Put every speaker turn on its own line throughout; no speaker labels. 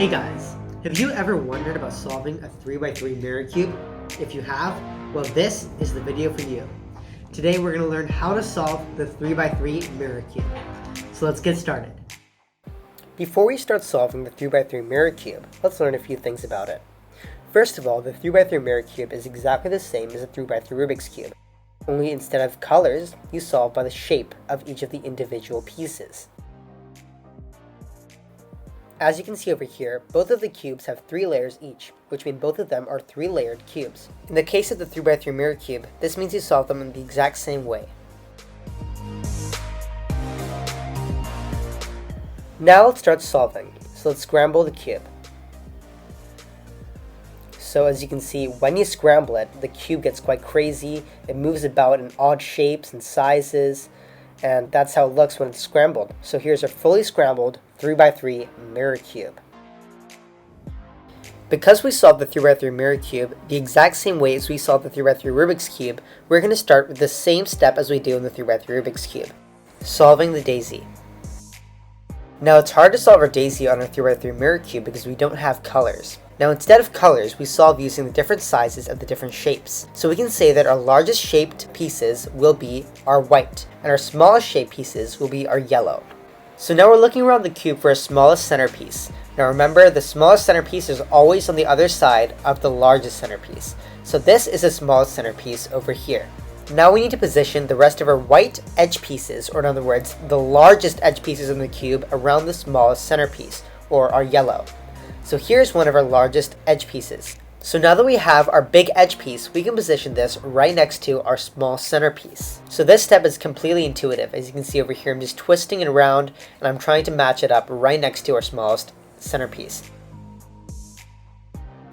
Hey guys, have you ever wondered about solving a 3x3 mirror cube? If you have, well this is the video for you. Today we're going to learn how to solve the 3x3 mirror cube. So let's get started. Before we start solving the 3x3 mirror cube, let's learn a few things about it. First of all, the 3x3 mirror cube is exactly the same as a 3x3 Rubik's cube. Only instead of colors, you solve by the shape of each of the individual pieces. As you can see over here, both of the cubes have 3 layers each, which means both of them are 3-layered cubes. In the case of the 3x3 mirror cube, this means you solve them in the exact same way. Now let's start solving. So let's scramble the cube. So as you can see, when you scramble it, the cube gets quite crazy. It moves about in odd shapes and sizes, and that's how it looks when it's scrambled. So here's a fully scrambled 3x3 mirror cube. Because we solved the 3x3 mirror cube the exact same way as we solved the 3x3 Rubik's cube, we're going to start with the same step as we do in the 3x3 Rubik's cube, solving the daisy. Now it's hard to solve our daisy on our 3x3 mirror cube because we don't have colors. Now instead of colors, we solve using the different sizes of the different shapes. So we can say that our largest shaped pieces will be our white, and our smallest shaped pieces will be our yellow. So now we're looking around the cube for our smallest centerpiece. Now remember, the smallest centerpiece is always on the other side of the largest centerpiece. So this is the smallest centerpiece over here. Now we need to position the rest of our white edge pieces, or in other words, the largest edge pieces in the cube around the smallest centerpiece, or our yellow. So here's one of our largest edge pieces. So now that we have our big edge piece, we can position this right next to our small centerpiece. So this step is completely intuitive. As you can see over here, I'm just twisting it around and I'm trying to match it up right next to our smallest centerpiece.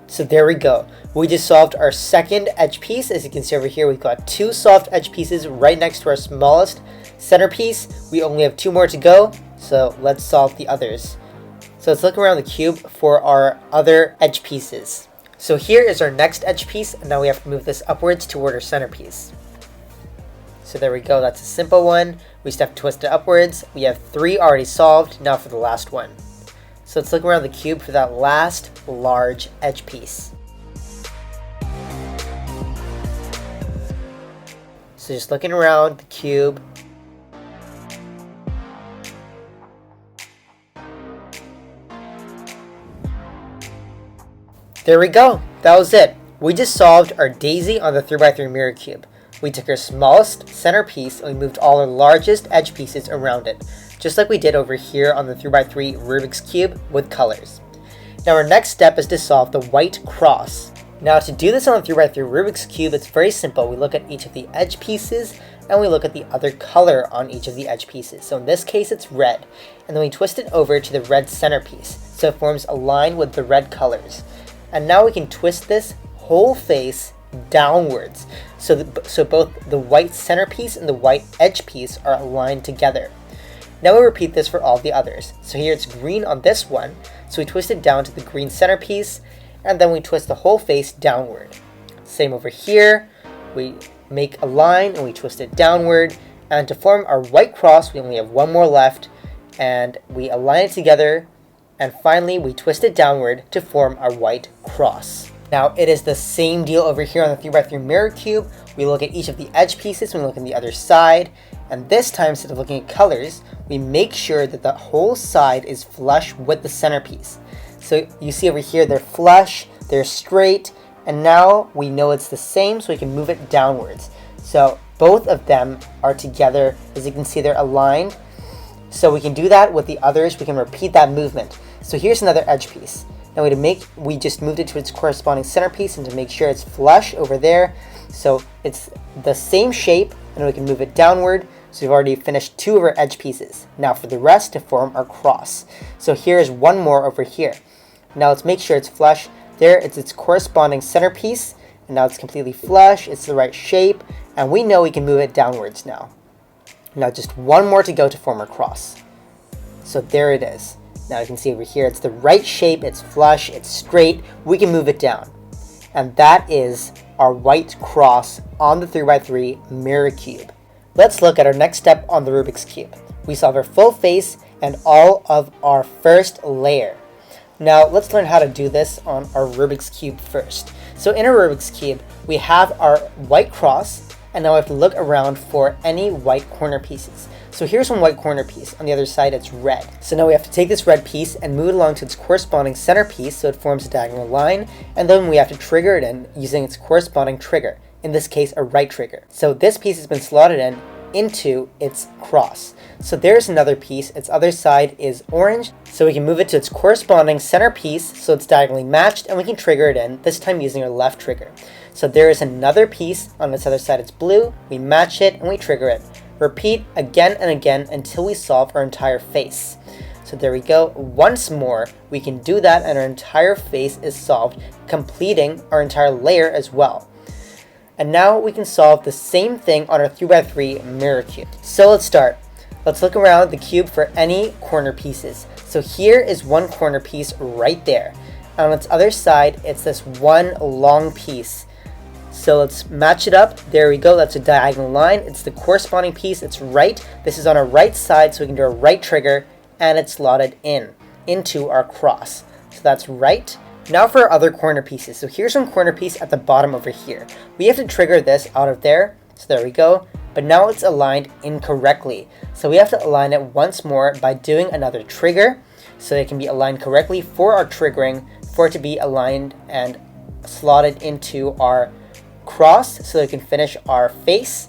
So there we go. We just solved our second edge piece. As you can see over here, we've got 2 solved edge pieces right next to our smallest centerpiece. We only have 2 more to go, so let's solve the others. So let's look around the cube for our other edge pieces. So here is our next edge piece, and now we have to move this upwards toward our centerpiece. So there we go, that's a simple one. We just have to twist it upwards. We have 3 already solved, now for the last one. So let's look around the cube for that last large edge piece. So just looking around the cube. There we go, that was it. We just solved our daisy on the 3x3 mirror cube. We took our smallest centerpiece and we moved all our largest edge pieces around it, just like we did over here on the 3x3 Rubik's cube with colors. Now our next step is to solve the white cross. Now to do this on the 3x3 Rubik's cube, it's very simple. We look at each of the edge pieces and we look at the other color on each of the edge pieces. So in this case it's red, and then we twist it over to the red centerpiece so it forms a line with the red colors. And now we can twist this whole face downwards so both the white centerpiece and the white edge piece are aligned together. Now we repeat this for all the others. So here it's green on this one, so we twist it down to the green centerpiece, and then we twist the whole face downward. Same over here, we make a line and we twist it downward, and to form our white cross we only have 1 more left, and we align it together, and finally we twist it downward to form our white cross. Now it is the same deal over here on the 3x3 mirror cube. We look at each of the edge pieces, we look on the other side, and this time instead of looking at colors, we make sure that the whole side is flush with the centerpiece. So you see over here they're flush, they're straight, and now we know it's the same, so we can move it downwards. So both of them are together. As you can see, they're aligned. So we can do that with the others. We can repeat that movement. So here's another edge piece. Now we just moved it to its corresponding centerpiece, and to make sure it's flush over there, so it's the same shape, and we can move it downward. So we've already finished 2 of our edge pieces. Now for the rest to form our cross. So here's 1 more over here. Now let's make sure it's flush. There, it's its corresponding centerpiece, and now it's completely flush. It's the right shape, and we know we can move it downwards now. Now just 1 more to go to form our cross. So there it is. Now you can see over here, it's the right shape, it's flush, it's straight, we can move it down. And that is our white cross on the 3x3 mirror cube. Let's look at our next step on the Rubik's Cube. We solve our full face and all of our first layer. Now let's learn how to do this on our Rubik's Cube first. So in our Rubik's Cube, we have our white cross, and now we have to look around for any white corner pieces. So here's one white corner piece. On the other side, it's red. So now we have to take this red piece and move it along to its corresponding center piece so it forms a diagonal line, and then we have to trigger it in using its corresponding trigger, in this case a right trigger. So this piece has been slotted in into its cross. So there's another piece, its other side is orange, so we can move it to its corresponding center piece so it's diagonally matched, and we can trigger it in, this time using our left trigger. So there is another piece, on its other side it's blue, we match it and we trigger it. Repeat again and again until we solve our entire face. So there we go, once more we can do that and our entire face is solved, completing our entire layer as well. And now we can solve the same thing on our 3x3 mirror cube. So let's start. Let's look around the cube for any corner pieces. So here is one corner piece right there. On its other side, it's this one long piece. So let's match it up. There we go, that's a diagonal line. It's the corresponding piece, it's right. This is on our right side, so we can do a right trigger, and it's slotted into our cross. So that's right. Now for our other corner pieces. So here's one corner piece at the bottom over here. We have to trigger this out of there. So there we go. But now it's aligned incorrectly. So we have to align it once more by doing another trigger so it can be aligned correctly for our triggering, for it to be aligned and slotted into our cross so that we can finish our face.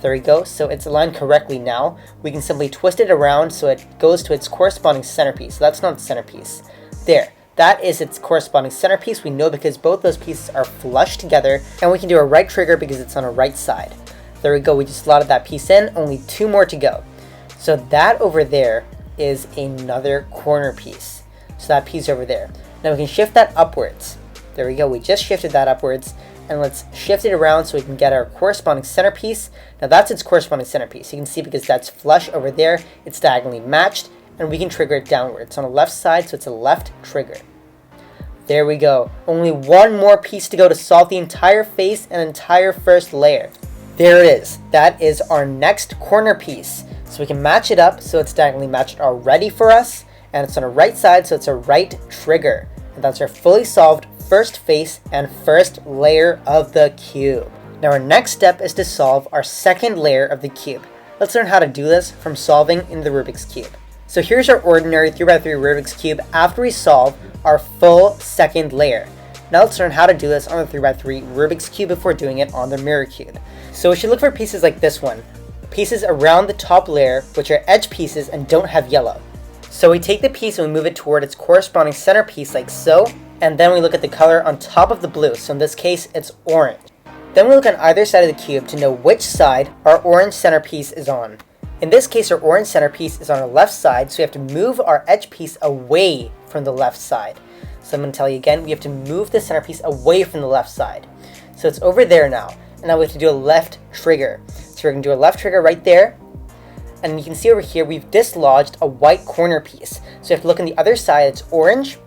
There we go. So it's aligned correctly now. We can simply twist it around so it goes to its corresponding centerpiece. So that's not the centerpiece. There. That is its corresponding centerpiece. We know because both those pieces are flush together, and we can do a right trigger because it's on our right side. There we go, we just slotted that piece in, only two more to go. So that over there is another corner piece. So that piece over there. Now we can shift that upwards. There we go, we just shifted that upwards, and let's shift it around so we can get our corresponding centerpiece. Now that's its corresponding centerpiece. You can see because that's flush over there, it's diagonally matched, and we can trigger it downward. It's on the left side, so it's a left trigger. There we go. Only one more piece to go to solve the entire face and entire first layer. There it is. That is our next corner piece. So we can match it up so it's diagonally matched already for us, and it's on the right side, so it's a right trigger. And that's our fully solved first face and first layer of the cube. Now our next step is to solve our second layer of the cube. Let's learn how to do this from solving in the Rubik's Cube. So here's our ordinary 3x3 Rubik's Cube after we solve our full second layer. Now let's learn how to do this on the 3x3 Rubik's Cube before doing it on the mirror cube. So we should look for pieces like this one. Pieces around the top layer which are edge pieces and don't have yellow. So we take the piece and we move it toward its corresponding center piece like so, and then we look at the color on top of the blue, so in this case it's orange. Then we look on either side of the cube to know which side our orange centerpiece is on. In this case, our orange centerpiece is on our left side, so we have to move our edge piece away from the left side. So I'm going to tell you again, we have to move the centerpiece away from the left side. So it's over there now, and now we have to do a left trigger. So we're going to do a left trigger right there, and you can see over here we've dislodged a white corner piece. So you have to look on the other side, it's orange.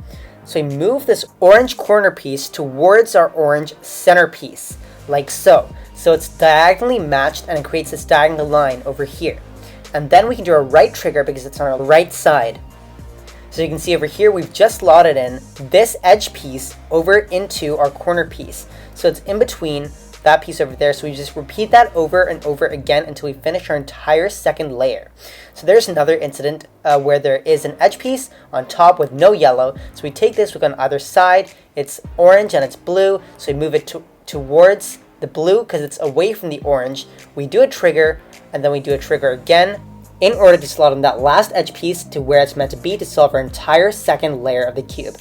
So we move this orange corner piece towards our orange centerpiece, like so. So it's diagonally matched and it creates this diagonal line over here. And then we can do a right trigger because it's on our right side. So you can see over here we've just slotted in this edge piece over into our corner piece. So it's in between that piece over there. So we just repeat that over and over again until we finish our entire second layer. So there's another incident where there is an edge piece on top with no yellow. So we take this, we go on either side, it's orange and it's blue. So we move it towards the blue because it's away from the orange. We do a trigger, and then we do a trigger again in order to slot in that last edge piece to where it's meant to be to solve our entire second layer of the cube.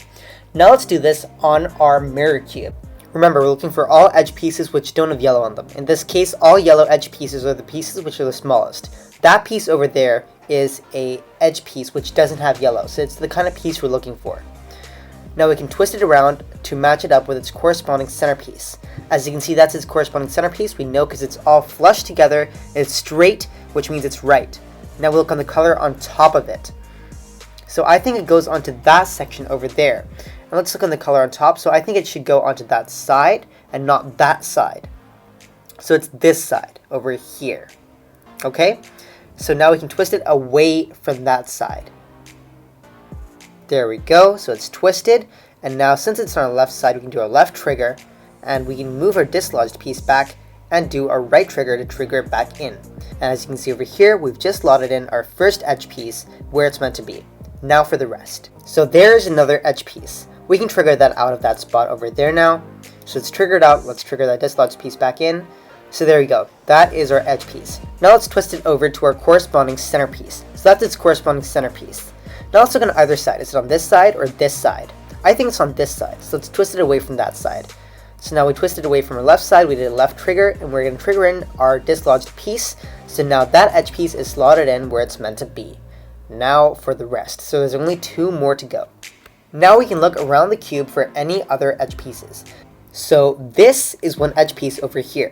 Now let's do this on our mirror cube. Remember, we're looking for all edge pieces which don't have yellow on them. In this case, all yellow edge pieces are the pieces which are the smallest. That piece over there is a edge piece which doesn't have yellow, so it's the kind of piece we're looking for. Now we can twist it around to match it up with its corresponding centerpiece. As you can see, that's its corresponding centerpiece. We know because it's all flush together, it's straight, which means it's right. Now we'll look on the color on top of it. So I think it goes onto that section over there. And let's look on the color on top. So I think it should go onto that side and not that side. So it's this side over here. Okay? So now we can twist it away from that side. There we go, so it's twisted. And now since it's on our left side, we can do our left trigger, and we can move our dislodged piece back and do our right trigger to trigger it back in. And as you can see over here, we've just slotted in our first edge piece where it's meant to be. Now for the rest. So there's another edge piece. We can trigger that out of that spot over there now. So it's triggered out, let's trigger that dislodged piece back in. So there you go, that is our edge piece. Now let's twist it over to our corresponding centerpiece. So that's its corresponding centerpiece. Now let's look on either side. Is it on this side or this side? I think it's on this side, so let's twist it away from that side. So now we twisted away from our left side, we did a left trigger, and we're going to trigger in our dislodged piece. So now that edge piece is slotted in where it's meant to be. Now for the rest. So there's only 2 more to go. Now we can look around the cube for any other edge pieces. So this is one edge piece over here.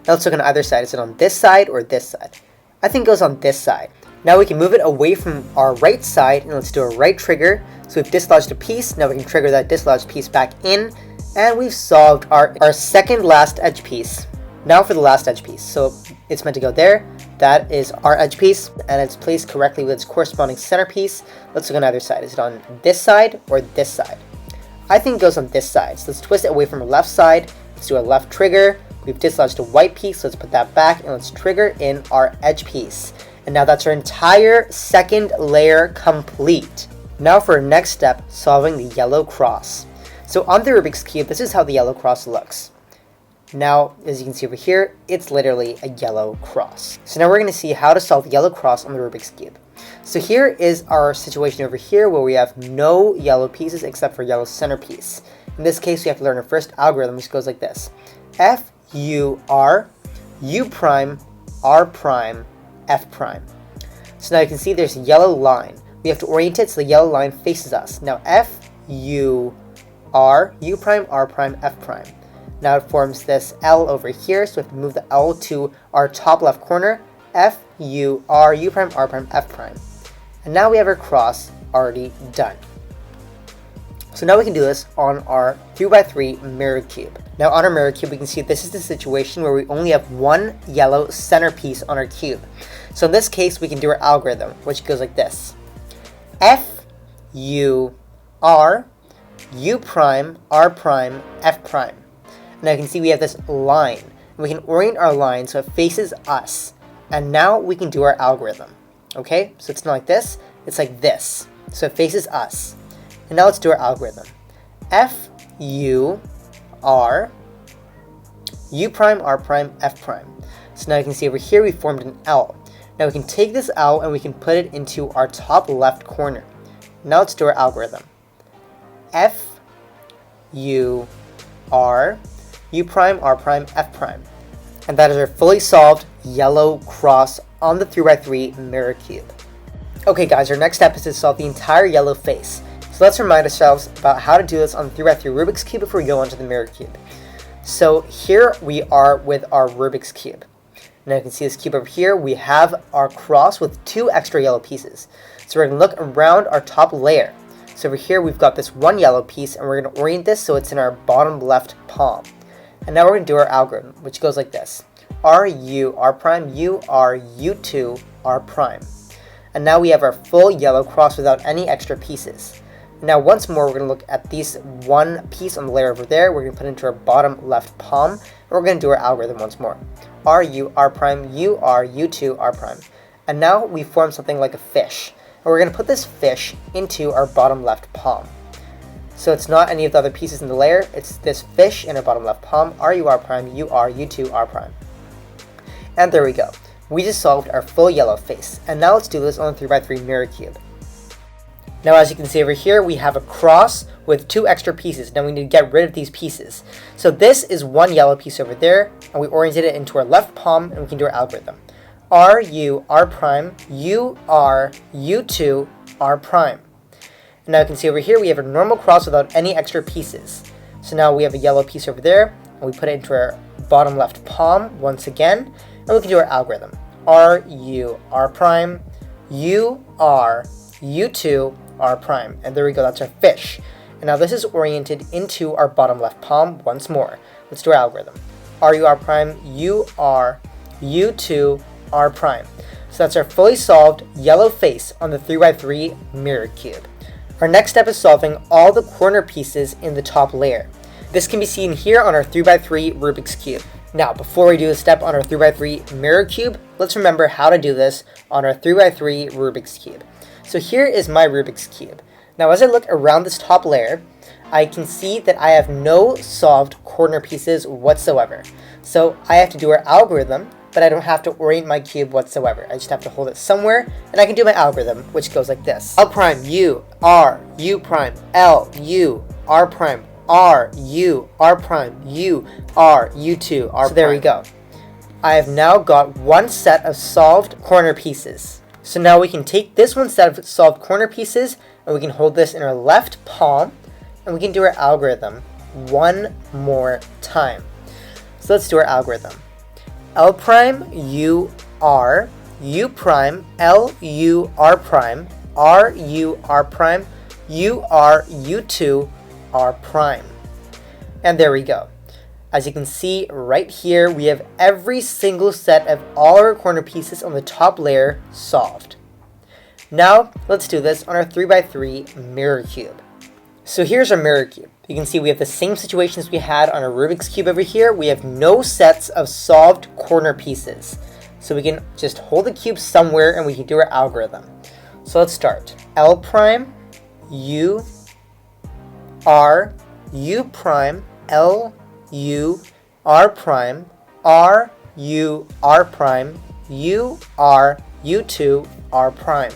Now let's look on either side. Is it on this side or this side? I think it goes on this side. Now we can move it away from our right side, and let's do a right trigger. So we've dislodged a piece, now we can trigger that dislodged piece back in, and we've solved our second last edge piece. Now for the last edge piece. So it's meant to go there. That is our edge piece, and it's placed correctly with its corresponding centerpiece. Let's look on either side. Is it on this side or this side? I think it goes on this side. So let's twist it away from our left side. Let's do a left trigger. We've dislodged a white piece, so let's put that back, and let's trigger in our edge piece. And now that's our entire second layer complete. Now for our next step, solving the yellow cross. So on the Rubik's Cube, this is how the yellow cross looks. Now, as you can see over here, it's literally a yellow cross. So now we're going to see how to solve the yellow cross on the Rubik's Cube. So here is our situation over here where we have no yellow pieces except for yellow centerpiece. In this case, we have to learn our first algorithm, which goes like this. F, U, R, U prime, R prime, F prime. So now you can see there's a yellow line. We have to orient it so the yellow line faces us. Now F, U, R, U prime, R prime, F prime. Now it forms this L over here, so we have to move the L to our top left corner. F, U, R, U prime, R prime, F prime. And now we have our cross already done. So now we can do this on our 3x3 mirror cube. Now on our mirror cube, we can see this is the situation where we only have one yellow centerpiece on our cube. So in this case, we can do our algorithm, which goes like this. F, U, R, U prime, R prime, F prime. Now you can see we have this line. We can orient our line so it faces us. And now we can do our algorithm. Okay, so it's not like this, it's like this. So it faces us. And now let's do our algorithm. F, U, R, U prime, R prime, F prime. So now you can see over here we formed an L. Now we can take this L and we can put it into our top left corner. Now let's do our algorithm. F, U, R, U prime, R prime, F prime. And that is our fully solved yellow cross on the 3x3 mirror cube. Okay guys, our next step is to solve the entire yellow face. So let's remind ourselves about how to do this on the 3x3 Rubik's Cube before we go on to the mirror cube. So here we are with our Rubik's Cube. Now you can see this cube over here. We have our cross with 2 extra yellow pieces. So we're going to look around our top layer. So over here we've got this one yellow piece, and we're going to orient this so it's in our bottom left palm. And now we're going to do our algorithm, which goes like this. R, U, R prime, U, R, U2, R prime. And now we have our full yellow cross without any extra pieces. Now once more, we're going to look at this one piece on the layer over there. We're going to put it into our bottom left palm, and we're going to do our algorithm once more. R, U, R prime, U, R, U2, R prime. And now we form something like a fish. And we're going to put this fish into our bottom left palm. So it's not any of the other pieces in the layer, it's this fish in our bottom left palm, R, U, R prime, U, R, U2, R prime. And there we go. We just solved our full yellow face. And now let's do this on the 3x3 mirror cube. Now as you can see over here, we have a cross with 2 extra pieces. Now we need to get rid of these pieces. So this is one yellow piece over there, and we oriented it into our left palm, and we can do our algorithm. R, U, R prime, U, R, U2, R prime. And now you can see over here, we have a normal cross without any extra pieces. So now we have a yellow piece over there, and we put it into our bottom left palm once again, and we can do our algorithm. R, U, R prime, U, R, U2, R prime. And there we go, that's our fish. And now this is oriented into our bottom left palm once more. Let's do our algorithm. R, U, R prime, U, R, U2, R prime. So that's our fully solved yellow face on the 3x3 mirror cube. Our next step is solving all the corner pieces in the top layer. This can be seen here on our 3x3 Rubik's Cube. Now, before we do the step on our 3x3 mirror cube, let's remember how to do this on our 3x3 Rubik's Cube. So here is my Rubik's Cube. Now, as I look around this top layer, I can see that I have no solved corner pieces whatsoever. So I have to do our algorithm, but I don't have to orient my cube whatsoever. I just have to hold it somewhere, and I can do my algorithm, which goes like this. L prime, U, R, U prime, L, U, R prime, R, U, R prime, U, R, U2, R prime. So there we go. I have now got one set of solved corner pieces. So now we can take this one set of solved corner pieces, and we can hold this in our left palm, and we can do our algorithm one more time. So let's do our algorithm. L prime, U, R, U prime, L, U, R prime, R, U, R prime, U, R, U2, R prime. And there we go. As you can see right here, we have every single set of all our corner pieces on the top layer solved. Now, let's do this on our 3x3 mirror cube. So here's our mirror cube. You can see we have the same situations we had on our Rubik's Cube over here. We have no sets of solved corner pieces. So we can just hold the cube somewhere and we can do our algorithm. So let's start. L prime, U, R, U prime, L, U, R prime, R, U, R prime, U, R, U2, R prime.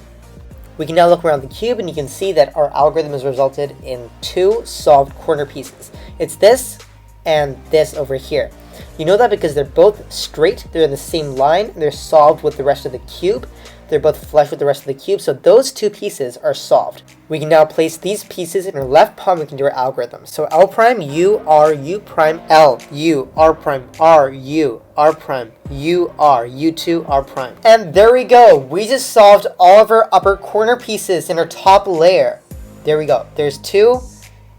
We can now look around the cube and you can see that our algorithm has resulted in two solved corner pieces. It's this and this over here. You know that because they're both straight, they're in the same line, and they're solved with the rest of the cube. They're both flush with the rest of the cube, so those two pieces are solved. We can now place these pieces in our left palm. We can do our algorithm. So L prime, U, R, U prime, L, U, R prime, R, U, R prime, U, R, U2, R prime. And there we go. We just solved all of our upper corner pieces in our top layer. There we go. There's two,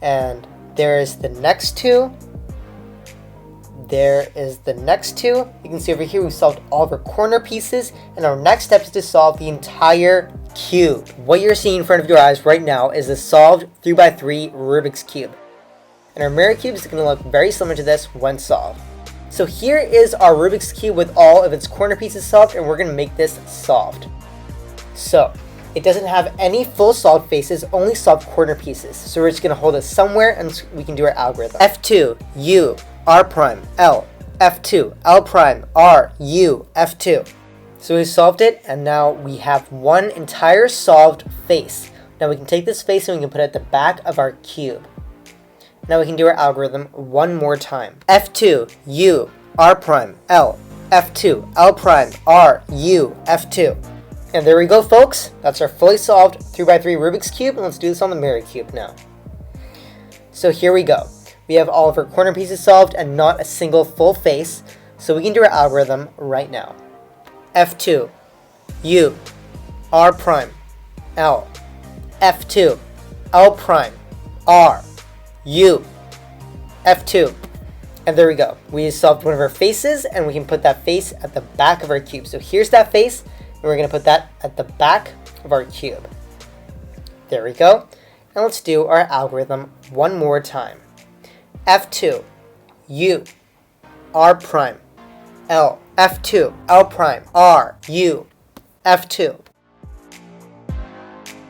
and there is the next two. There is the next two. You can see over here we solved all of our corner pieces, and our next step is to solve the entire cube. What you're seeing in front of your eyes right now is the solved 3x3 Rubik's Cube. And our mirror cube is going to look very similar to this when solved. So here is our Rubik's Cube with all of its corner pieces solved, and we're going to make this solved. So it doesn't have any full solved faces, only solved corner pieces. So we're just going to hold it somewhere and we can do our algorithm. F2, U, R prime, L, F2, L prime, R, U, F2. So we solved it, and now we have one entire solved face. Now we can take this face and we can put it at the back of our cube. Now we can do our algorithm one more time. F2, U, R prime, L, F2, L prime, R, U, F2. And there we go, folks. That's our fully solved 3x3 Rubik's Cube, and let's do this on the mirror cube now. So here we go. We have all of our corner pieces solved and not a single full face, so we can do our algorithm right now. F2, U, R prime, L, F2, L prime, R, U, F2. And there we go. We just solved one of our faces, and we can put that face at the back of our cube. So here's that face, and we're going to put that at the back of our cube. There we go. And let's do our algorithm one more time. F2, U, R prime, L, F2, L prime, R, U, F2.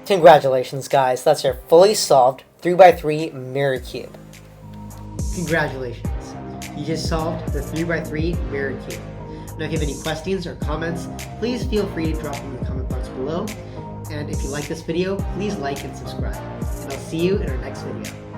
Congratulations, guys. That's our fully solved 3x3 mirror cube. Congratulations. You just solved the 3x3 mirror cube. Now, if you have any questions or comments, please feel free to drop them in the comment box below. And if you like this video, please like and subscribe. And I'll see you in our next video.